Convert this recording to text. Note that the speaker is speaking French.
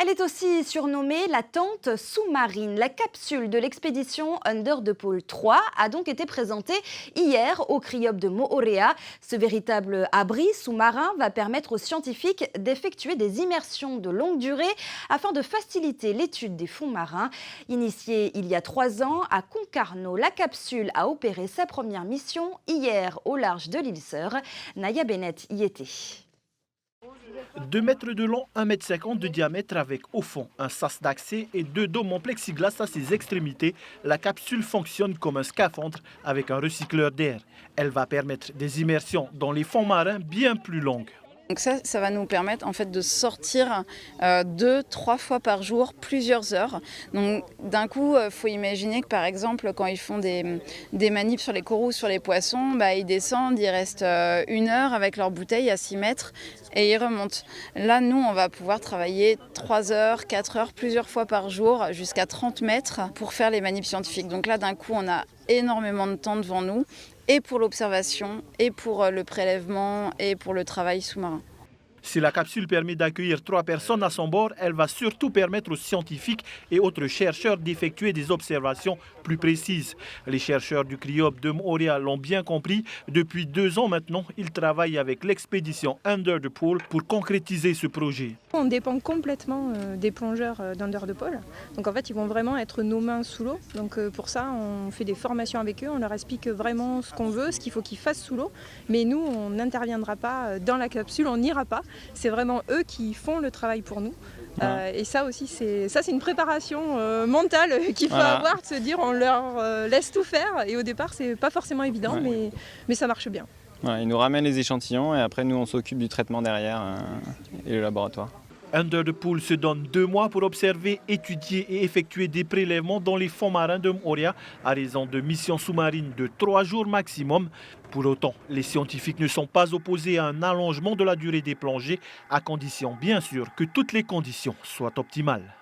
Elle est aussi surnommée la tente sous-marine. La capsule de l'expédition Under the Pole 3 a donc été présentée hier au CRIOP de Moorea. Ce véritable abri sous-marin va permettre aux scientifiques d'effectuer des immersions de longue durée afin de faciliter l'étude des fonds marins. Initiée il y a 3 ans à Concarneau, la capsule a opéré sa première mission hier au large de l'île Sœur. Naya Bennett y était. 2 mètres de long, 1,50 m de diamètre avec au fond un sas d'accès et 2 dômes en plexiglas à ses extrémités, la capsule fonctionne comme un scaphandre avec un recycleur d'air. Elle va permettre des immersions dans les fonds marins bien plus longues. Donc ça va nous permettre en fait de sortir 2-3 fois par jour, plusieurs heures. Donc d'un coup, il faut imaginer que par exemple, quand ils font des manips sur les coraux, sur les poissons, ils descendent, ils restent 1 heure avec leur bouteille à 6 mètres et ils remontent. Là, nous, on va pouvoir travailler 3 heures, 4 heures, plusieurs fois par jour, jusqu'à 30 mètres pour faire les manips scientifiques. Donc là, d'un coup, on a énormément de temps devant nous, et pour l'observation, et pour le prélèvement, et pour le travail sous-marin. Si la capsule permet d'accueillir 3 personnes à son bord, elle va surtout permettre aux scientifiques et autres chercheurs d'effectuer des observations plus précises. Les chercheurs du CRIOP de Moorea l'ont bien compris. Depuis 2 ans maintenant, ils travaillent avec l'expédition Under the Pole pour concrétiser ce projet. On dépend complètement des plongeurs d'Under the Pole. Donc en fait, ils vont vraiment être nos mains sous l'eau. Donc pour ça, on fait des formations avec eux. On leur explique vraiment ce qu'on veut, ce qu'il faut qu'ils fassent sous l'eau. Mais nous, on n'interviendra pas dans la capsule, on n'ira pas. C'est vraiment eux qui font le travail pour nous. Et ça aussi, c'est une préparation mentale qu'il faut avoir, de se dire on leur laisse tout faire. Et au départ, c'est pas forcément évident, mais ça marche bien. Voilà, ils nous ramènent les échantillons et après nous on s'occupe du traitement derrière et le laboratoire. Under the Pole se donne 2 mois pour observer, étudier et effectuer des prélèvements dans les fonds marins de Moorea à raison de missions sous-marines de 3 jours maximum. Pour autant, les scientifiques ne sont pas opposés à un allongement de la durée des plongées, à condition bien sûr que toutes les conditions soient optimales.